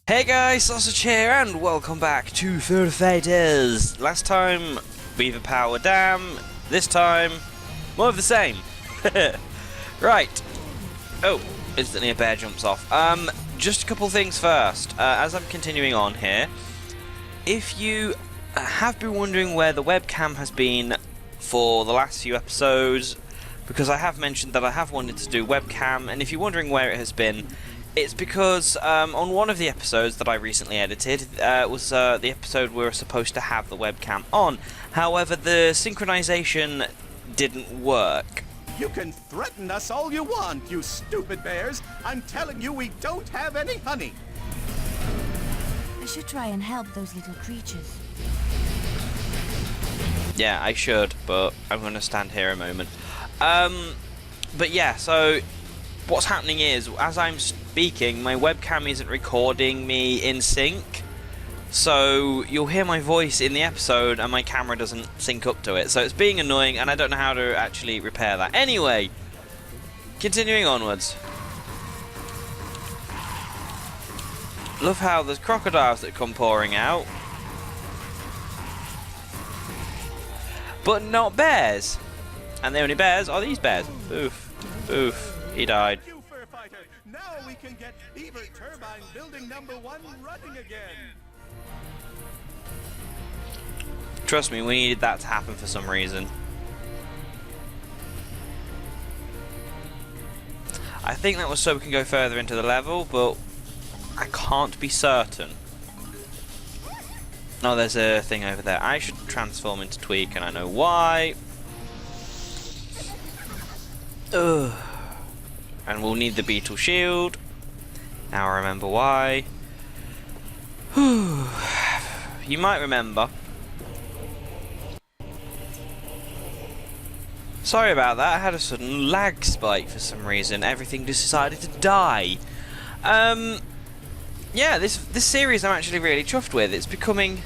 Hey guys, Sausage here, and welcome back to v2.0. Last time, Beaver Power Dam. This time, more of the same. Right. Oh, instantly a bear jumps off. Just a couple things first. As I'm continuing on here, if you have been wondering where the webcam has been for the last few episodes, because I have mentioned that I have wanted to do webcam, and if you're wondering where it has been, it's because on one of the episodes that I recently edited, was the episode we were supposed to have the webcam on. However, the synchronization didn't work. You can threaten us all you want, you stupid bears. I'm telling you, we don't have any honey. I should try and help those little creatures. Yeah, I should, but I'm going to stand here a moment. But yeah, so what's happening is, as I'm speaking, my webcam isn't recording me in sync. So you'll hear my voice in the episode and my camera doesn't sync up to it. So it's being annoying and I don't know how to actually repair that. Anyway, continuing onwards. Love how there's crocodiles that come pouring out. But not bears. And the only bears are these bears. Oof. Oof. He died. Now we can get Beaver Turbine Building #1 running again. Trust me, we needed that to happen for some reason. I think that was so we can go further into the level, but I can't be certain. Oh, there's a thing over there. I should transform into Tweak, and I know why. Ugh. And we'll need the beetle shield. Now I remember why. You might remember. Sorry about that, I had a sudden lag spike for some reason. Everything just decided to die. Yeah, this series I'm actually really chuffed with. It's becoming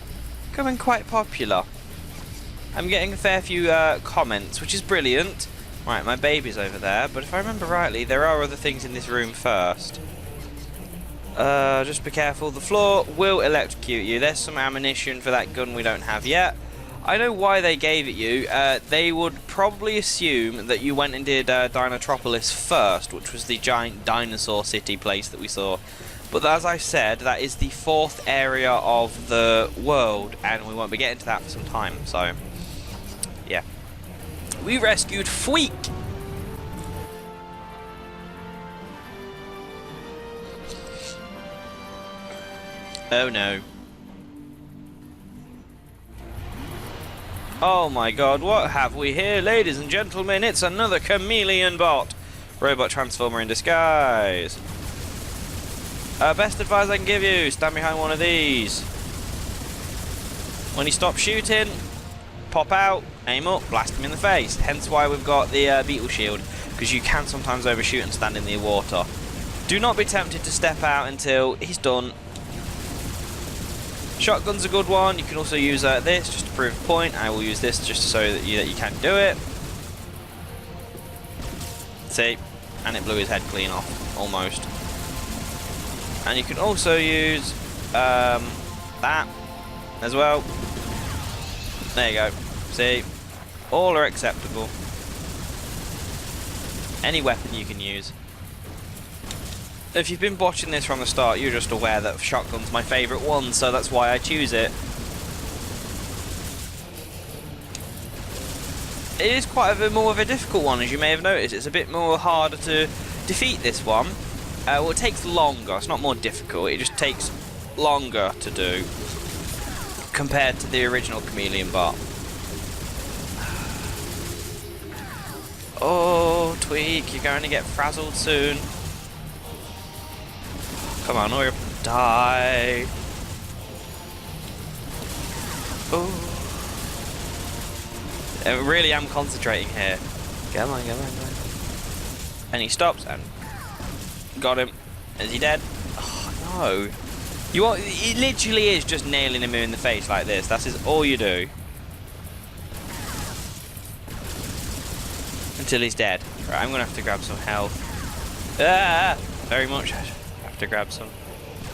quite popular. I'm getting a fair few comments, which is brilliant. Right, my baby's over there, but if I remember rightly, there are other things in this room first. Just be careful, the floor will electrocute you. There's some ammunition for that gun we don't have yet. I know why they gave it you. They would probably assume that you went and did Dinotropolis first, which was the giant dinosaur city place that we saw. But as I said, that is the 4th area of the world, and we won't be getting to that for some time, so yeah. We rescued Fweek! Oh no. Oh my god, what have we here, ladies and gentlemen? It's another Chameleon bot! Robot Transformer in disguise. Best advice I can give you, stand behind one of these. When he stops shooting, pop out, aim up, blast him in the face. Hence why we've got the beetle shield, because you can sometimes overshoot and stand in the water. Do not be tempted to step out until he's done. Shotgun's a good one. You can also use this just to prove a point. I will use this just so that you can do it. See? And it blew his head clean off, almost. And you can also use that as well. There you go. See? All are acceptable. Any weapon you can use. If you've been watching this from the start, you're just aware that shotgun's my favourite one, so that's why I choose it. It is quite a bit more of a difficult one, as you may have noticed. It's a bit more harder to defeat this one. Well, it takes longer. It's not more difficult. It just takes longer to do compared to the original Chameleon bot. Oh, Tweak, you're going to get frazzled soon. Come on, hurry up and die. Oh. I really am concentrating here. Come on, come on, come on. And he stops and got him. Is he dead? Oh, no. It literally is just nailing him in the face like this. That is all you do. Until he's dead. Right, I'm gonna have to grab some health. Ah, very much. I have to grab some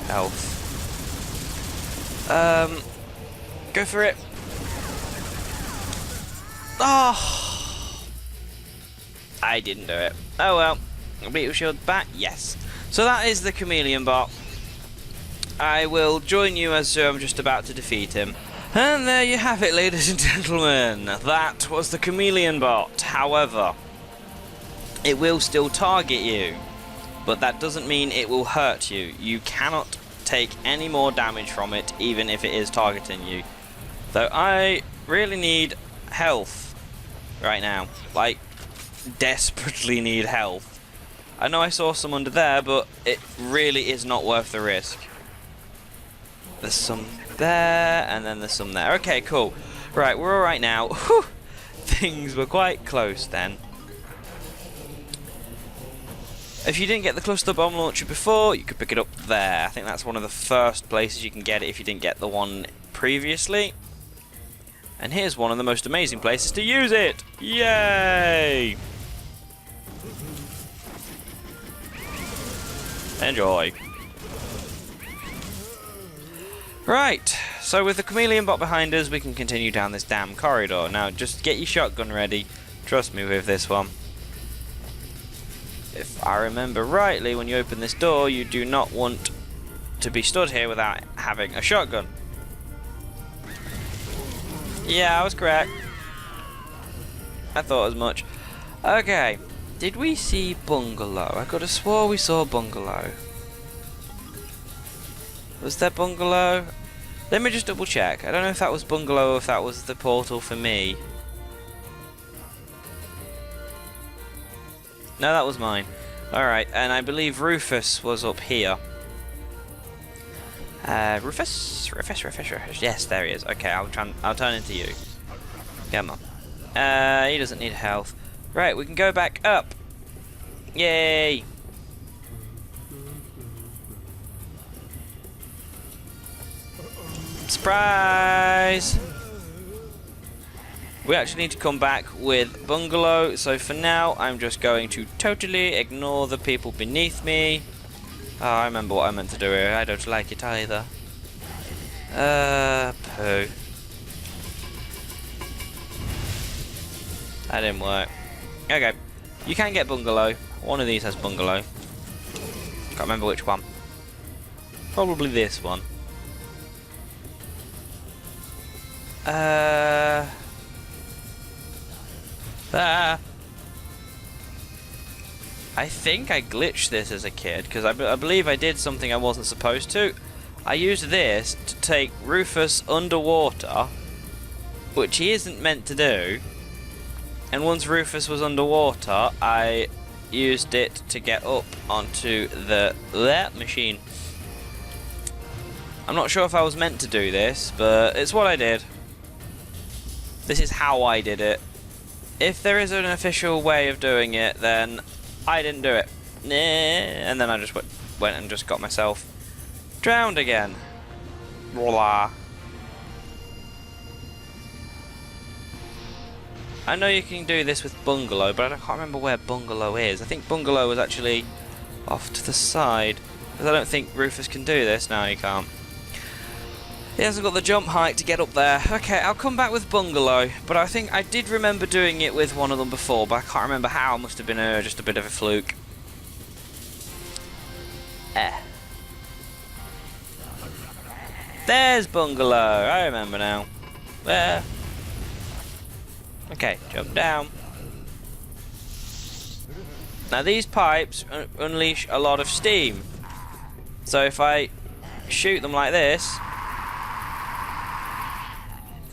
health. Go for it. Oh, I didn't do it. Oh well. Beetle shield back. Yes. So that is the Chameleon bot. I will join you as I'm just about to defeat him. And there you have it, ladies and gentlemen. That was the Chameleon bot. However, it will still target you, but that doesn't mean it will hurt you. You cannot take any more damage from it, even if it is targeting you. Though I really need health right now. Like, desperately need health. I know I saw some under there, but it really is not worth the risk. There's some there, and then there's some there. Okay, cool. Right, we're alright now. Whew. Things were quite close then. If you didn't get the cluster bomb launcher before, you could pick it up there. I think that's one of the first places you can get it if you didn't get the one previously. And here's one of the most amazing places to use it. Yay! Enjoy. Right, so with the Chameleon bot behind us, we can continue down this damn corridor. Now, just get your shotgun ready. Trust me with this one. If I remember rightly, when you open this door, you do not want to be stood here without having a shotgun. Yeah, I was correct. I thought as much. Okay, did we see Bungalow? I could have swore we saw Bungalow. Was there Bungalow? Let me just double check. I don't know if that was Bungalow or if that was the portal for me. No, that was mine. Alright, and I believe Rufus was up here. Rufus? Yes, there he is. Okay, I'll turn into you. Come on. He doesn't need health. Right, we can go back up. Yay! Surprise! We actually need to come back with Bungalow, so for now I'm just going to totally ignore the people beneath me. Oh, I remember what I meant to do here. I don't like it either. Poo. That didn't work. Okay. You can get Bungalow. One of these has Bungalow. Can't remember which one. Probably this one. I think I glitched this as a kid, because I believe I did something I wasn't supposed to. I used this to take Rufus underwater, which he isn't meant to do, and once Rufus was underwater, I used it to get up onto the machine. I'm not sure if I was meant to do this, but it's what I did. This is how I did it. If there is an official way of doing it, then I didn't do it. And then I just went and just got myself drowned again. Voila. I know you can do this with Bungalow, but I can't remember where Bungalow is. I think Bungalow was actually off to the side. Because I don't think Rufus can do this. No, he can't. He hasn't got the jump height to get up there. Okay, I'll come back with Bungalow, but I think I did remember doing it with one of them before, but I can't remember how. It must have been just a bit of a fluke. There's Bungalow. I remember now. There. Okay, jump down. Now these pipes unleash a lot of steam. So if I shoot them like this...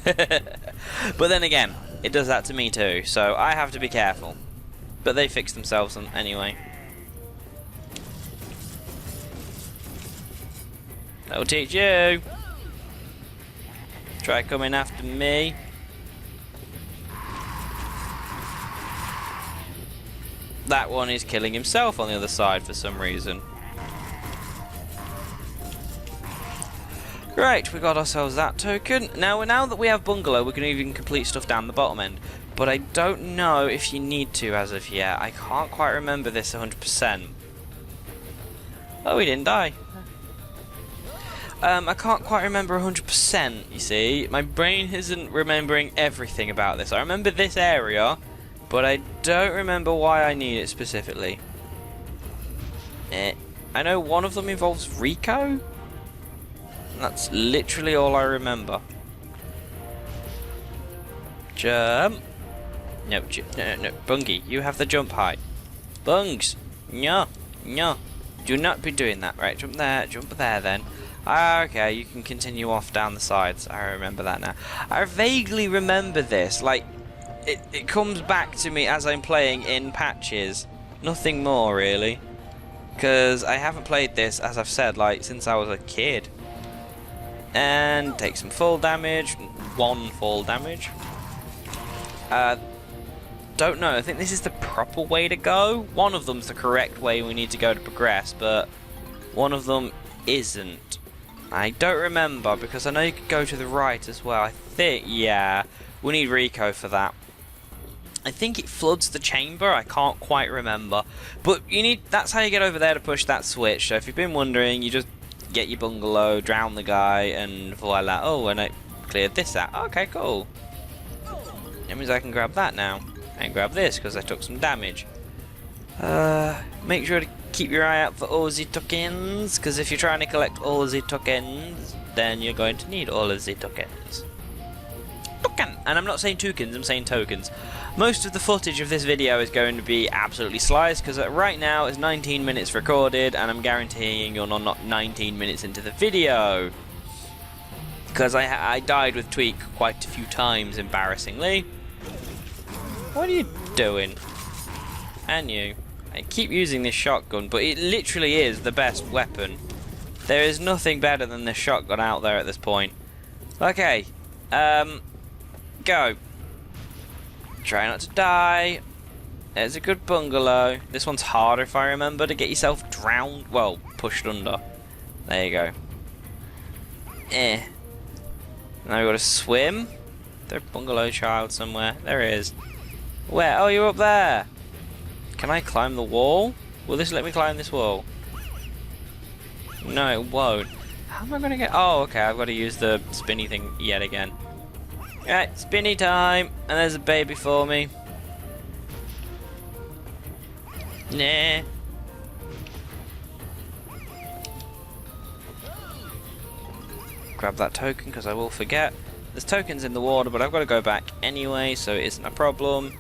But then again, it does that to me too, so I have to be careful. But they fix themselves anyway. That'll teach you. Try coming after me. That one is killing himself on the other side for some reason. Right, we got ourselves that token. Now that we have Bungalow, we can even complete stuff down the bottom end. but I don't know if you need to as of yet. I can't quite remember this 100%. Oh, he didn't die. I can't quite remember 100%, you see. My brain isn't remembering everything about this. I remember this area, but I don't remember why I need it specifically. I know one of them involves Rico. That's literally all I remember. Jump. No, no. Bungie, you have the jump height. Bungs. No. Do not be doing that. Right, jump there then. Okay, you can continue off down the sides. I remember that now. I vaguely remember this. Like, it comes back to me as I'm playing in patches. Nothing more, really. Because I haven't played this, as I've said, like, since I was a kid. And take some fall damage. 1 fall damage. Don't know. I think this is the proper way to go. One of them's the correct way we need to go to progress, but one of them isn't. I don't remember, because I know you could go to the right as well. I think, yeah, we need Rico for that. I think it floods the chamber. I can't quite remember, but you need. That's how you get over there to push that switch. So if you've been wondering, you just get your bungalow, drown the guy, and voila. Oh, and I cleared this out. Okay, cool. That means I can grab that now. And grab this because I took some damage. Make sure to keep your eye out for all the tokens, because if you're trying to collect all the tokens, then you're going to need all of the tokens. Token! And I'm not saying tokens, I'm saying tokens. Most of the footage of this video is going to be absolutely sliced, because right now it's 19 minutes recorded, and I'm guaranteeing you're not 19 minutes into the video. Because I died with Tweak quite a few times, embarrassingly. What are you doing? And you. I keep using this shotgun, but it literally is the best weapon. There is nothing better than this shotgun out there at this point. Okay. Go. Try not to die. There's a good bungalow. This one's harder, if I remember, to get yourself drowned. Well, pushed under. There you go. Now we've got to swim. There's a bungalow child somewhere. There it is. Where? Oh, you're up there. Can I climb the wall? Will this let me climb this wall? No, it won't. How am I going to get... Oh, okay, I've got to use the spinny thing yet again. Alright, spinny time. And there's a baby for me. Nah. Grab that token because I will forget. There's tokens in the water, but I've got to go back anyway, so it isn't a problem.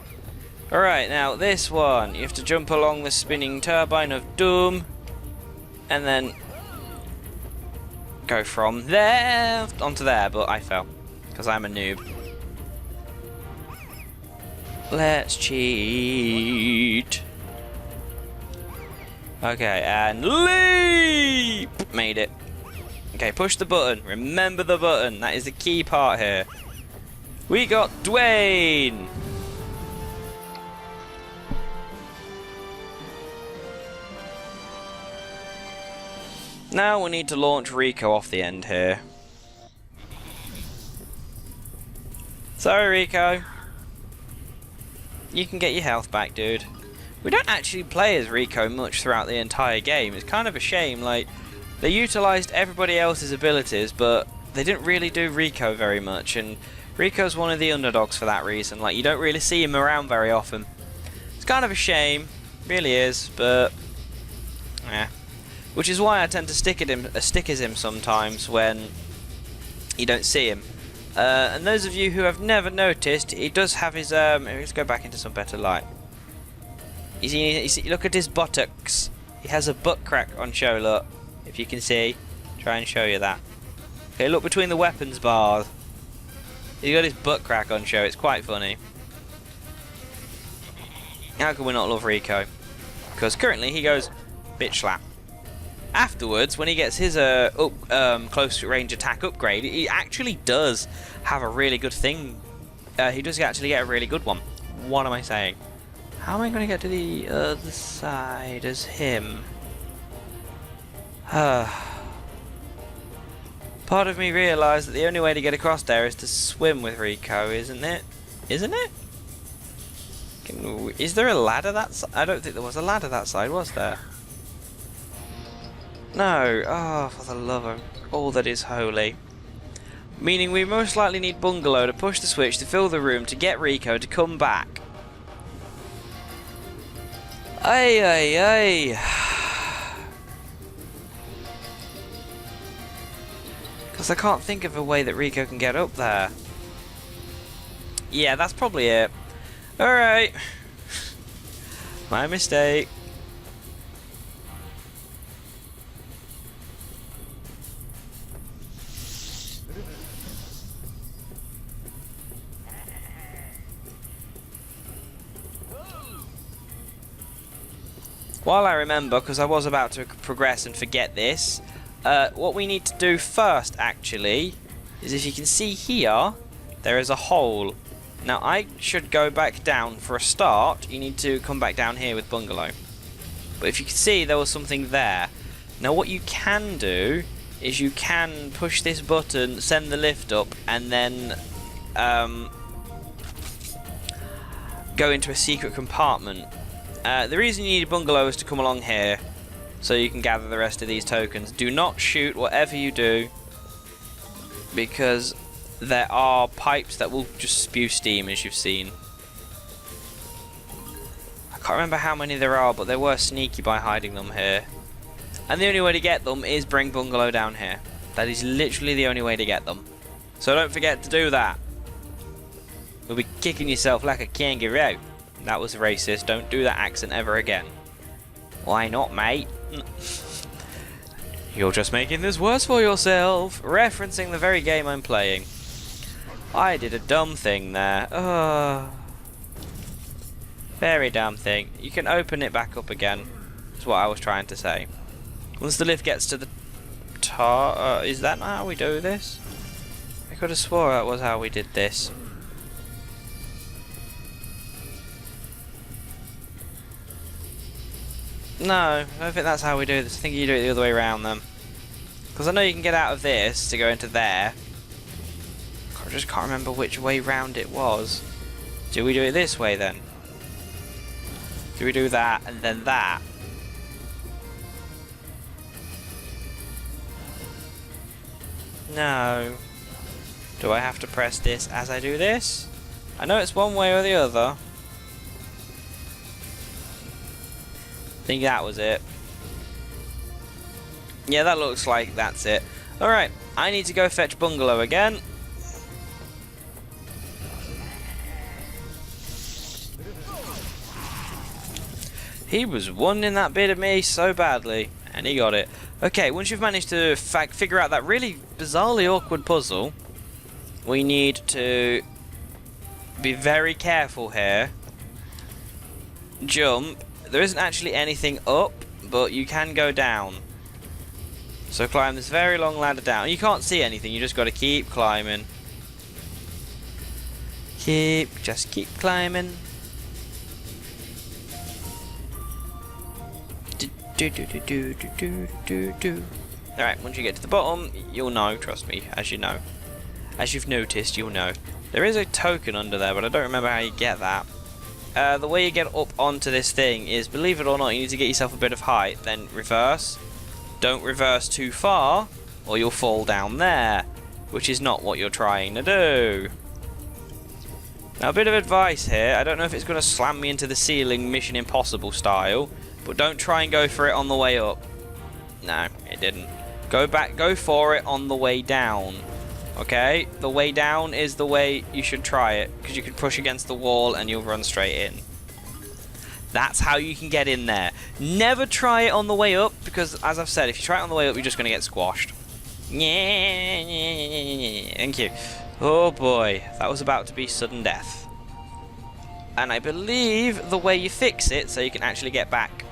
Alright, now this one. You have to jump along the spinning turbine of doom. And then go from there onto there, but I fell. Because I'm a noob. Let's cheat. Okay, and leap! Made it. Okay, push the button. Remember the button. That is the key part here. We got Dwayne. Now we need to launch Rico off the end here. Sorry, Rico. You can get your health back, dude. We don't actually play as Rico much throughout the entire game. It's kind of a shame. Like, they utilised everybody else's abilities, but they didn't really do Rico very much. And Rico's one of the underdogs for that reason. Like, you don't really see him around very often. It's kind of a shame. Really is, but... yeah. Which is why I tend to stick as him sometimes when you don't see him. And those of you who have never noticed, he does have his let's go back into some better light. You see, look at his buttocks. He has a butt crack on show, look. If you can see. Try and show you that. Okay, look between the weapons bars. He's got his butt crack on show, it's quite funny. How can we not love Rico? Because currently he goes bitch slap. Afterwards, when he gets his close range attack upgrade, he actually does have a really good thing. He does actually get a really good one. What am I saying? How am I going to get to the other side as him? Part of me realised that the only way to get across there is to swim with Rico, isn't it? Isn't it? Is there a ladder that side? I don't think there was a ladder that side, was there? No. Oh, for the love of all that is holy. Meaning we most likely need Bungalow to push the switch to fill the room to get Rico to come back. Ay, ay, ay. Because I can't think of a way that Rico can get up there. Yeah, that's probably it. Alright. My mistake. While I remember, because I was about to progress and forget this, what we need to do first, actually, is if you can see here, there is a hole. Now, I should go back down for a start. You need to come back down here with Bungalow. But if you can see, there was something there. Now, what you can do is you can push this button, send the lift up, and then go into a secret compartment. The reason you need a Bungalow is to come along here, so you can gather the rest of these tokens. Do not shoot whatever you do, because there are pipes that will just spew steam, as you've seen. I can't remember how many there are, but they were sneaky by hiding them here. And the only way to get them is bring Bungalow down here. That is literally the only way to get them. So don't forget to do that. You'll be kicking yourself like a kangaroo. That was racist. Don't do that accent ever again. Why not, mate? You're just making this worse for yourself. Referencing the very game I'm playing. I did a dumb thing there. Very dumb thing. You can open it back up again. That's what I was trying to say. Once the lift gets to the top... is that not how we do this? I could have swore that was how we did this. No, I don't think that's how we do this. I think you do it the other way around then. Because I know you can get out of this to go into there. I just can't remember which way round it was. Do we do it this way then? Do we do that and then that? No. Do I have to press this as I do this? I know it's one way or the other. I think that was it. Yeah, that looks like that's it. Alright, I need to go fetch Bungalow again. He was wanting that bit of me so badly, and he got it. Okay, once you've managed to figure out that really bizarrely awkward puzzle, we need to be very careful here. Jump. There isn't actually anything up, but you can go down. So climb this very long ladder down. You can't see anything, you just got to keep climbing. Just keep climbing. Alright, once you get to the bottom, you'll know, trust me, as you know. As you've noticed, you'll know. There is a token under there, but I don't remember how you get that. The way you get up onto this thing is, believe it or not, you need to get yourself a bit of height, then reverse. Don't reverse too far, or you'll fall down there, which is not what you're trying to do. Now, a bit of advice here. I don't know if it's going to slam me into the ceiling Mission Impossible style, but don't try and go for it on the way up. No, it didn't. Go for it on the way down. Okay? The way down is the way you should try it, because you can push against the wall and you'll run straight in. That's how you can get in there. Never try it on the way up, because as I've said, if you try it on the way up, you're just going to get squashed. Thank you. Oh boy, that was about to be sudden death. And I believe the way you fix it, so you can actually get back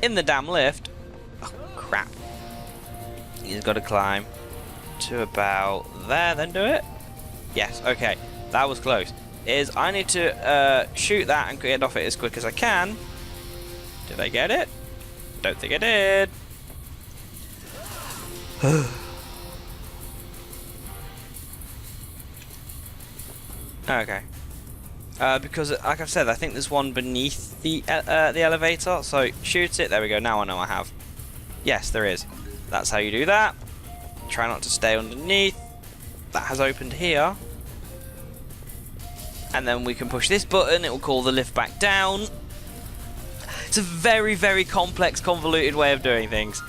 in the damn lift. Oh crap. He's got to climb to about there, then do it. Yes, okay. That was close. I need to shoot that and get off it as quick as I can. Did I get it? Don't think I did. Okay. Because, like I've said, I think there's one beneath the elevator. So shoot it. There we go. Now I know I have. Yes, there is. That's how you do that. Try not to stay underneath. That has opened here. And then we can push this button. It will call the lift back down. It's a very, very complex, convoluted way of doing things.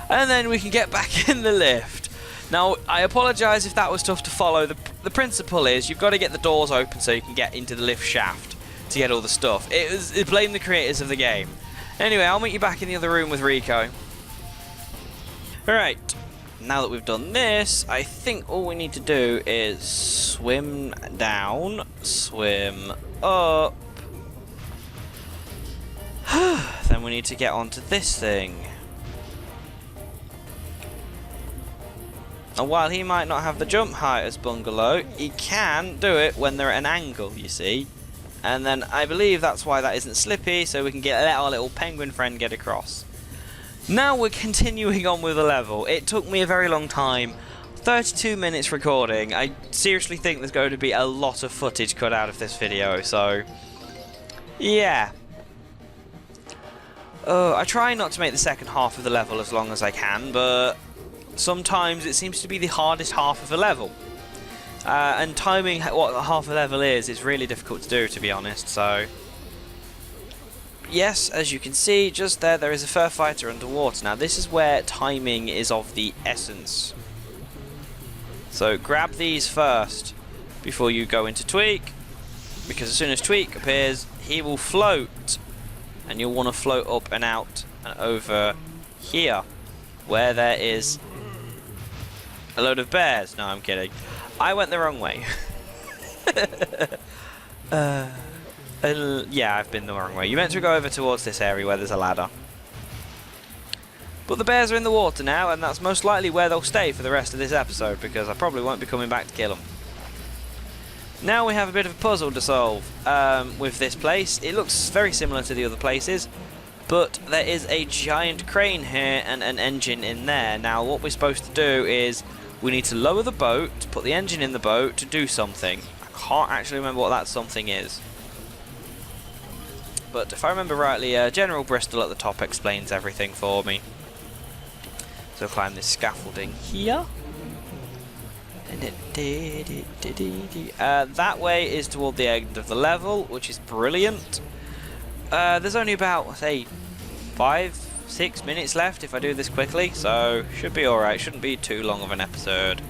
And then we can get back in the lift. Now, I apologise if that was tough to follow. The principle is you've got to get the doors open so you can get into the lift shaft to get all the stuff. It blamed the creators of the game. Anyway, I'll meet you back in the other room with Rico. Alright, now that we've done this, I think all we need to do is swim down, swim up. Then we need to get onto this thing. And while he might not have the jump height as Bungalow, he can do it when they're at an angle, you see. And then I believe that's why that isn't slippy, so we can let our little penguin friend get across. Now we're continuing on with the level. It took me a very long time. 32 minutes recording. I seriously think there's going to be a lot of footage cut out of this video, so... yeah. I try not to make the second half of the level as long as I can, but... sometimes it seems to be the hardest half of a level. And timing what half a level is really difficult to do, to be honest, so... yes, as you can see, just there is a fur fighter underwater. Now, this is where timing is of the essence. So, grab these first before you go into Tweak, because as soon as Tweak appears, he will float. And you'll want to float up and out and over here, where there is a load of bears. No, I'm kidding. I went the wrong way. Yeah, I've been the wrong way. You meant to go over towards this area where there's a ladder. But the bears are in the water now, and that's most likely where they'll stay for the rest of this episode, because I probably won't be coming back to kill them. Now we have a bit of a puzzle to solve with this place. It looks very similar to the other places, but there is a giant crane here and an engine in there. Now what we're supposed to do is we need to lower the boat, put the engine in the boat to do something. I can't actually remember what that something is. But if I remember rightly, General Bristol at the top explains everything for me. So climb this scaffolding here. That way is toward the end of the level, which is brilliant. There's only about, say, 5-6 minutes left if I do this quickly, so should be alright, shouldn't be too long of an episode.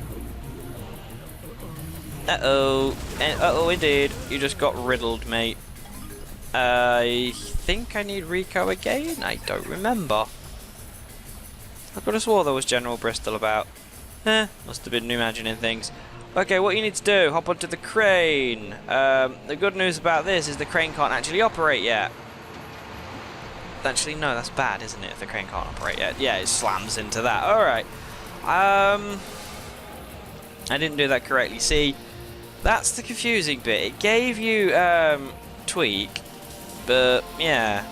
Uh-oh. Uh-oh, indeed. You just got riddled, mate. I think I need Rico again? I don't remember. I could have swore there was General Bristol about. Must have been imagining things. Okay, what you need to do, hop onto the crane. The good news about this is the crane can't actually operate yet. Actually, no, that's bad, isn't it, if the crane can't operate yet? Yeah, it slams into that. Alright. I didn't do that correctly. See, that's the confusing bit. It gave you Tweak, but yeah,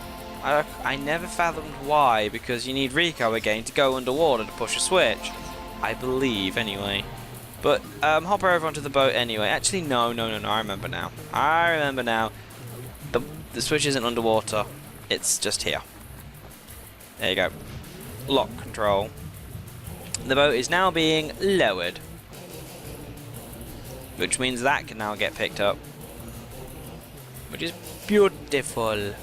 I never fathomed why, because you need Rico again to go underwater to push a switch. I believe, anyway. But hop over onto the boat anyway. Actually, no, I remember now. The switch isn't underwater. It's just here. There you go. Lock control. The boat is now being lowered, which means that can now get picked up, which is beautiful.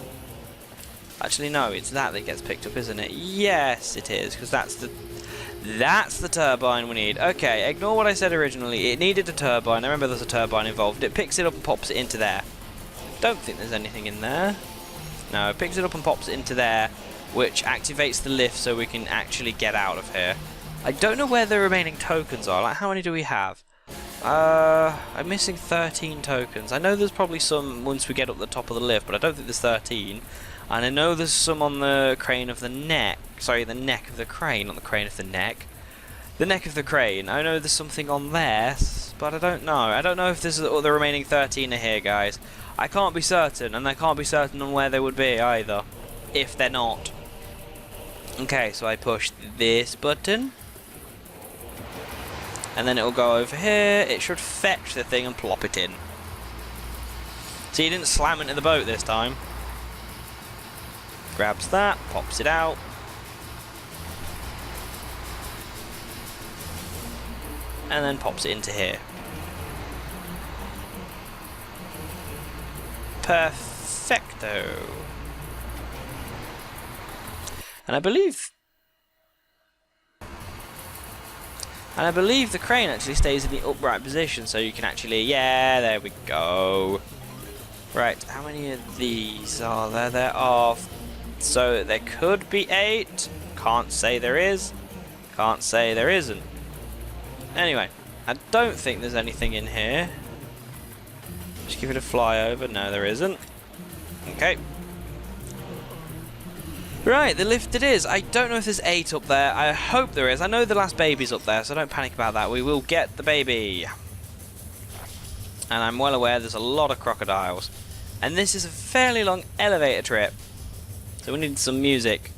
Actually, no, it's that gets picked up, isn't it? Yes, it is, because that's the turbine we need. Okay, ignore what I said originally. It needed a turbine. I remember there's a turbine involved. It picks it up and pops it into there. Don't think there's anything in there. No, it picks it up and pops it into there, which activates the lift so we can actually get out of here. I don't know where the remaining tokens are. Like, how many do we have? I'm missing 13 tokens. I know there's probably some once we get up the top of the lift, but I don't think there's 13. And I know there's some on the crane of the neck. Sorry, the neck of the crane, not the crane of the neck. The neck of the crane. I know there's something on there, but I don't know. I don't know if there's the remaining 13 are here, guys. I can't be certain, and I can't be certain on where they would be either, if they're not. Okay, so I push this button, and then it will go over here. It should fetch the thing and plop it in. See, he didn't slam into the boat this time. Grabs that, pops it out. And then pops it into here. Perfecto. And I believe the crane actually stays in the upright position, so you can actually, yeah, there we go. Right, how many of these are there? There are, so there could be 8. Can't say there is. Can't say there isn't. Anyway, I don't think there's anything in here. Just give it a fly over. No, there isn't. Okay. Right, the lift it is. I don't know if there's 8 up there. I hope there is. I know the last baby's up there, so don't panic about that. We will get the baby. And I'm well aware there's a lot of crocodiles. And this is a fairly long elevator trip. So we need some music.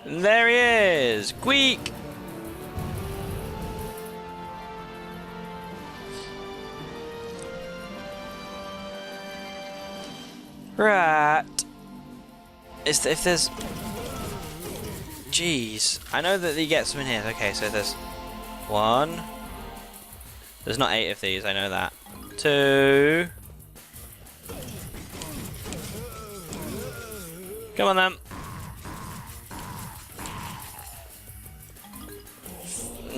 And there he is! Squeak! Right. If there's... Jeez. I know that he gets some in here. Okay, so there's 1. There's not 8 of these, I know that. 2. Come on then.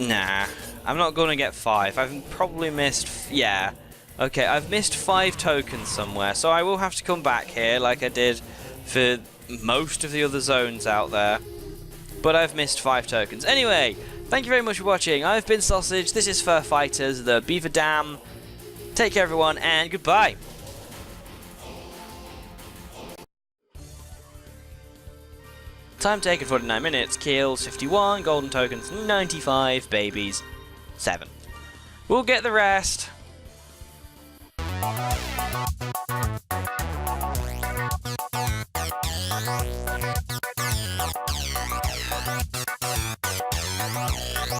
Nah. I'm not going to get 5. I've probably missed... Yeah. Okay, I've missed 5 tokens somewhere, so I will have to come back here like I did for most of the other zones out there. But I've missed 5 tokens. Anyway, thank you very much for watching. I've been Sausage, this is Fur Fighters, the Beaver Dam. Take care everyone, and goodbye. Time taken 49 minutes, kills 51, golden tokens 95, babies 7. We'll get the rest.